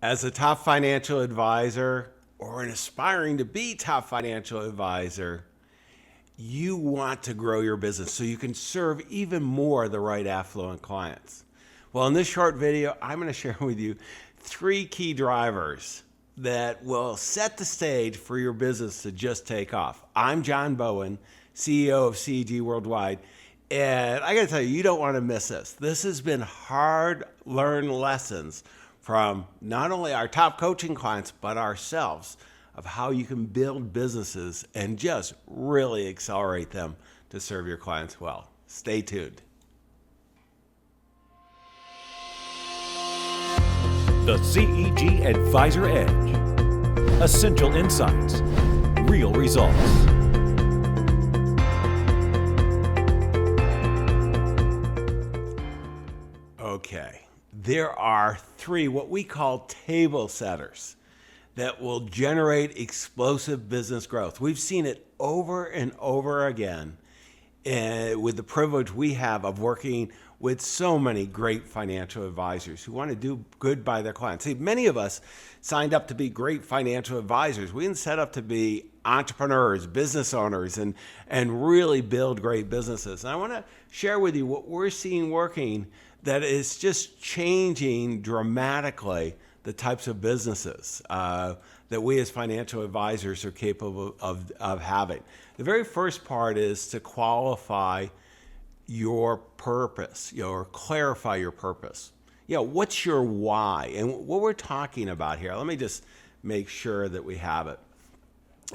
As a top financial advisor or an aspiring to be top financial advisor, you want to grow your business so you can serve even more of the right affluent clients. Well, in this short video, I'm going to share with you 3 key drivers that will set the stage for your business to just take off. I'm John Bowen, CEO of CEG Worldwide, and I got to tell you, you don't want to miss this. This has been hard-learned lessons from not only our top coaching clients, but ourselves, of how you can build businesses and just really accelerate them to serve your clients well. Stay tuned. The CEG Advisor Edge. Essential insights. Real results. Okay, there are 3 what we call table setters that will generate explosive business growth. We've seen it over and over again with the privilege we have of working with so many great financial advisors who want to do good by their clients. See, many of us signed up to be great financial advisors. We didn't set up to be entrepreneurs, business owners, and really build great businesses. And I want to share with you what we're seeing working that is just changing dramatically the types of businesses that we as financial advisors are capable of having. The very first part is to qualify your purpose, or clarify your purpose. What's your why? And what we're talking about here, let me just make sure that we have it,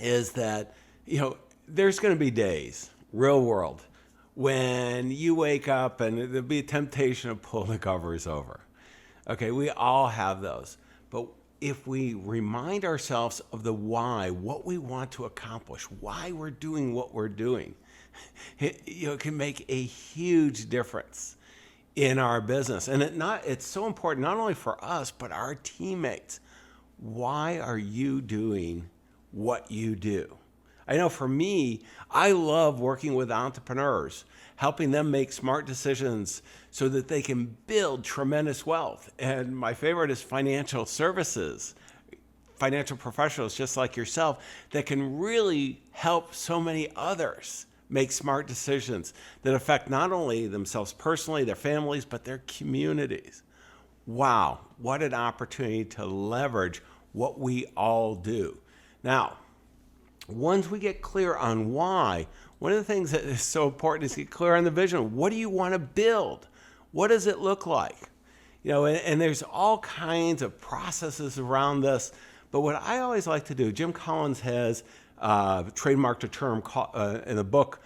is that, there's going to be days, real world, when you wake up and there'll be a temptation to pull the covers over. Okay, we all have those. But if we remind ourselves of the why, what we want to accomplish, why we're doing what we're doing, it can make a huge difference in our business. And it's so important, not only for us, but our teammates. Why are you doing what you do? I know for me, I love working with entrepreneurs, helping them make smart decisions so that they can build tremendous wealth. And my favorite is financial services, financial professionals just like yourself that can really help so many others make smart decisions that affect not only themselves personally, their families, but their communities. Wow, what an opportunity to leverage what we all do. Now, once we get clear on why, one of the things that is so important is to get clear on the vision. What do you want to build? What does it look like? And there's all kinds of processes around this. But what I always like to do, Jim Collins has trademarked a term in the book,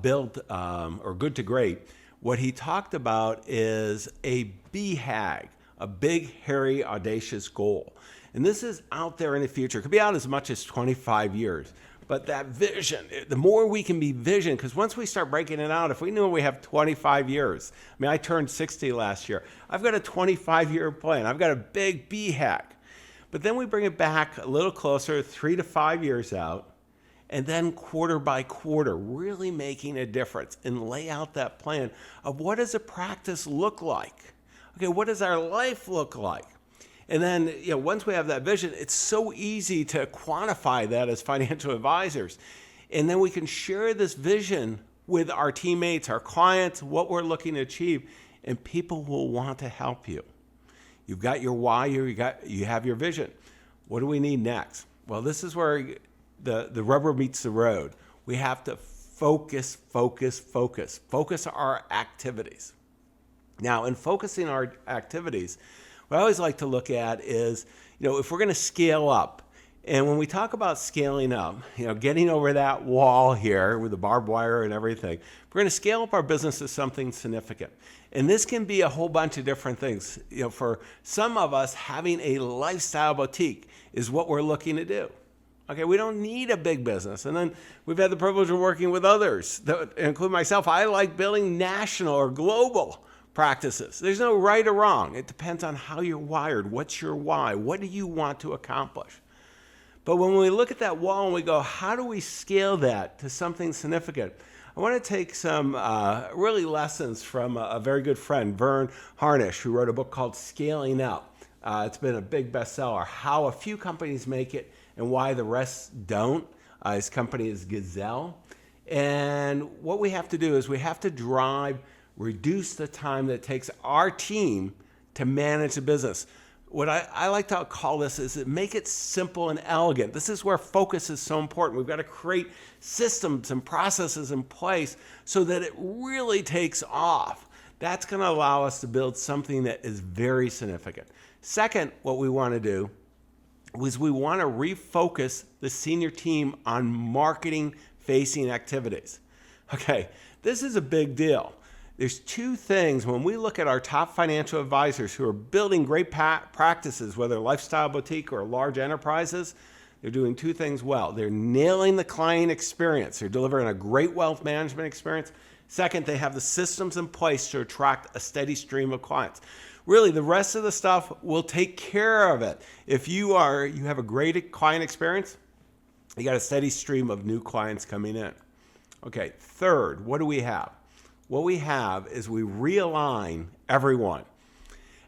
Build or Good to Great. What he talked about is a BHAG, a big, hairy, audacious goal. And this is out there in the future. It could be out as much as 25 years. But that vision, the more we can be vision, because once we start breaking it out, if we knew we have 25 years, I turned 60 last year. I've got a 25-year plan. I've got a big BHAG. But then we bring it back a little closer, 3 to 5 years out, and then quarter by quarter, really making a difference and lay out that plan of what does a practice look like? Okay, what does our life look like? And then, once we have that vision, it's so easy to quantify that as financial advisors. And then we can share this vision with our teammates, our clients, what we're looking to achieve, and people will want to help you. You've got your why, you have your vision. What do we need next? Well, this is where the rubber meets the road. We have to focus our activities. Now, in focusing our activities, what I always like to look at is, if we're going to scale up, and when we talk about scaling up, getting over that wall here with the barbed wire and everything, we're going to scale up our business to something significant. And this can be a whole bunch of different things. For some of us, having a lifestyle boutique is what we're looking to do. Okay, we don't need a big business. And then we've had the privilege of working with others, that include myself. I like building national or global practices. There's no right or wrong. It depends on how you're wired. What's your why? What do you want to accomplish? But when we look at that wall and we go, how do we scale that to something significant? I want to take some really lessons from a very good friend, Vern Harnish, who wrote a book called Scaling Up. It's been a big bestseller. How a few companies make it and why the rest don't. His company is Gazelle. And what we have to do is we have to reduce the time that it takes our team to manage the business. What I like to call this is make it simple and elegant. This is where focus is so important. We've got to create systems and processes in place so that it really takes off. That's going to allow us to build something that is very significant. Second, what we want to do is we want to refocus the senior team on marketing-facing activities. Okay, this is a big deal. There's two things when we look at our top financial advisors who are building great practices, whether lifestyle boutique or large enterprises, they're doing two things well. They're nailing the client experience. They're delivering a great wealth management experience. Second, they have the systems in place to attract a steady stream of clients. Really, the rest of the stuff will take care of it. If you have a great client experience, you got a steady stream of new clients coming in. Okay, third, what do we have? What we have is we realign everyone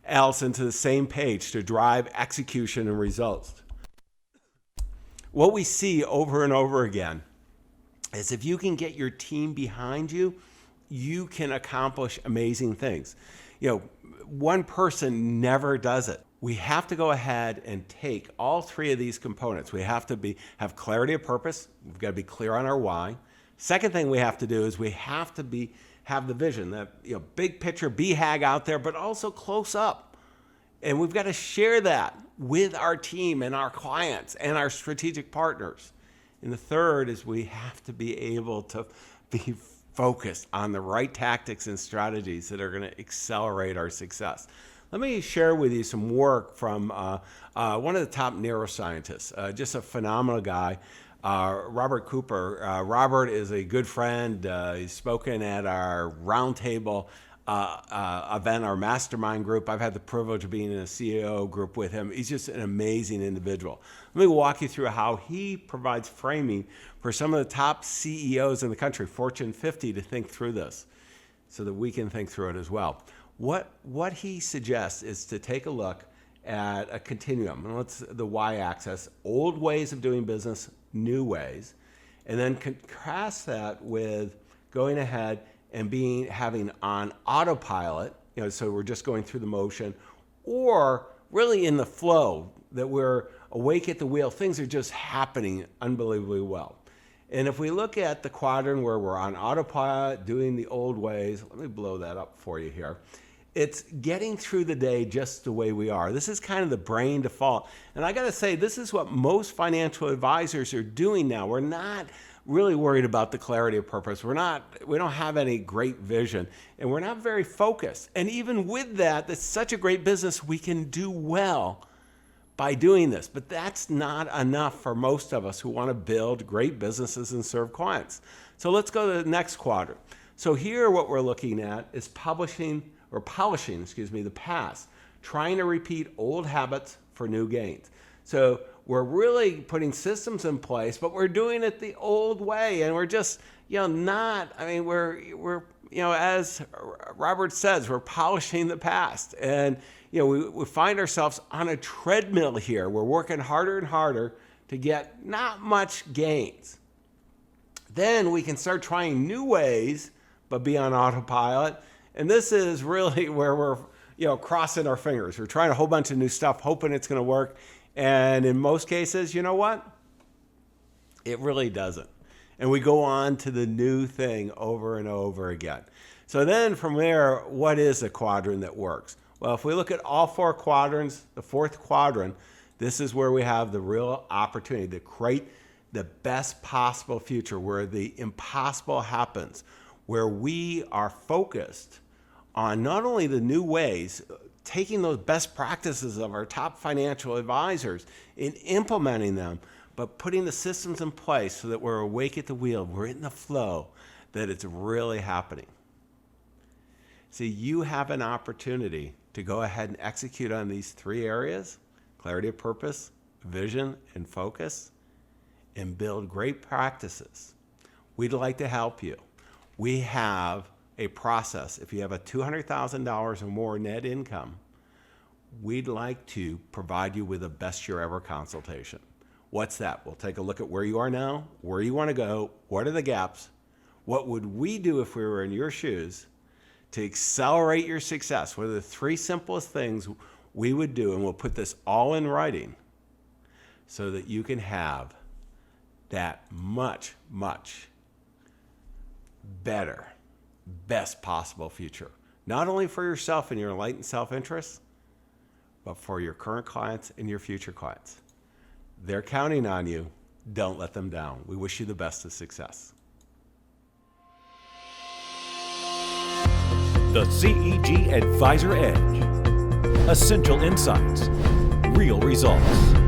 else into the same page to drive execution and results. What we see over and over again is if you can get your team behind you, you can accomplish amazing things. One person never does it. We have to go ahead and take all three of these components. We have to have clarity of purpose. We've got to be clear on our why. Second thing we have to do is we have to have the vision, that big picture BHAG out there, but also close up. And we've got to share that with our team and our clients and our strategic partners. And the third is we have to be able to be focused on the right tactics and strategies that are going to accelerate our success. Let me share with you some work from one of the top neuroscientists, just a phenomenal guy. Robert Cooper. Robert is a good friend. He's spoken at our roundtable event, our mastermind group. I've had the privilege of being in a CEO group with him. He's just an amazing individual. Let me walk you through how he provides framing for some of the top CEOs in the country, Fortune 50, to think through this so that we can think through it as well. What he suggests is to take a look at a continuum. And let's the y-axis, old ways of doing business, new ways, and then contrast that with going ahead and having on autopilot, so we're just going through the motion, or really in the flow, that we're awake at the wheel. Things are just happening unbelievably well. And if we look at the quadrant where we're on autopilot, doing the old ways, let me blow that up for you here. It's getting through the day just the way we are. This is kind of the brain default. And I got to say, this is what most financial advisors are doing now. We're not really worried about the clarity of purpose. We don't have any great vision, and we're not very focused. And even with that, it's such a great business, we can do well by doing this. But that's not enough for most of us who want to build great businesses and serve clients. So let's go to the next quadrant. So here what we're looking at is polishing the past, trying to repeat old habits for new gains. So we're really putting systems in place, but we're doing it the old way, and we're just, we're as Robert says, we're polishing the past, and we find ourselves on a treadmill here. We're working harder and harder to get not much gains. Then we can start trying new ways, but be on autopilot. And this is really where we're, crossing our fingers. We're trying a whole bunch of new stuff, hoping it's going to work. And in most cases, you know what? It really doesn't. And we go on to the new thing over and over again. So then from there, what is a quadrant that works? Well, if we look at all four quadrants, the fourth quadrant, this is where we have the real opportunity to create the best possible future, where the impossible happens, where we are focused on not only the new ways, taking those best practices of our top financial advisors and implementing them, but putting the systems in place so that we're awake at the wheel, we're in the flow, that it's really happening. See, you have an opportunity to go ahead and execute on these three areas: clarity of purpose, vision, and focus, and build great practices. We'd like to help you. We have a process. If you have a $200,000 or more net income, we'd like to provide you with a best year ever consultation. What's that? We'll take a look at where you are now, where you want to go, what are the gaps, what would we do if we were in your shoes to accelerate your success? What are the three simplest things we would do? And we'll put this all in writing so that you can have that much, much better, best possible future. Not only for yourself and your enlightened self-interest, but for your current clients and your future clients. They're counting on you. Don't let them down. We wish you the best of success. The CEG Advisor Edge. Essential insights, real results.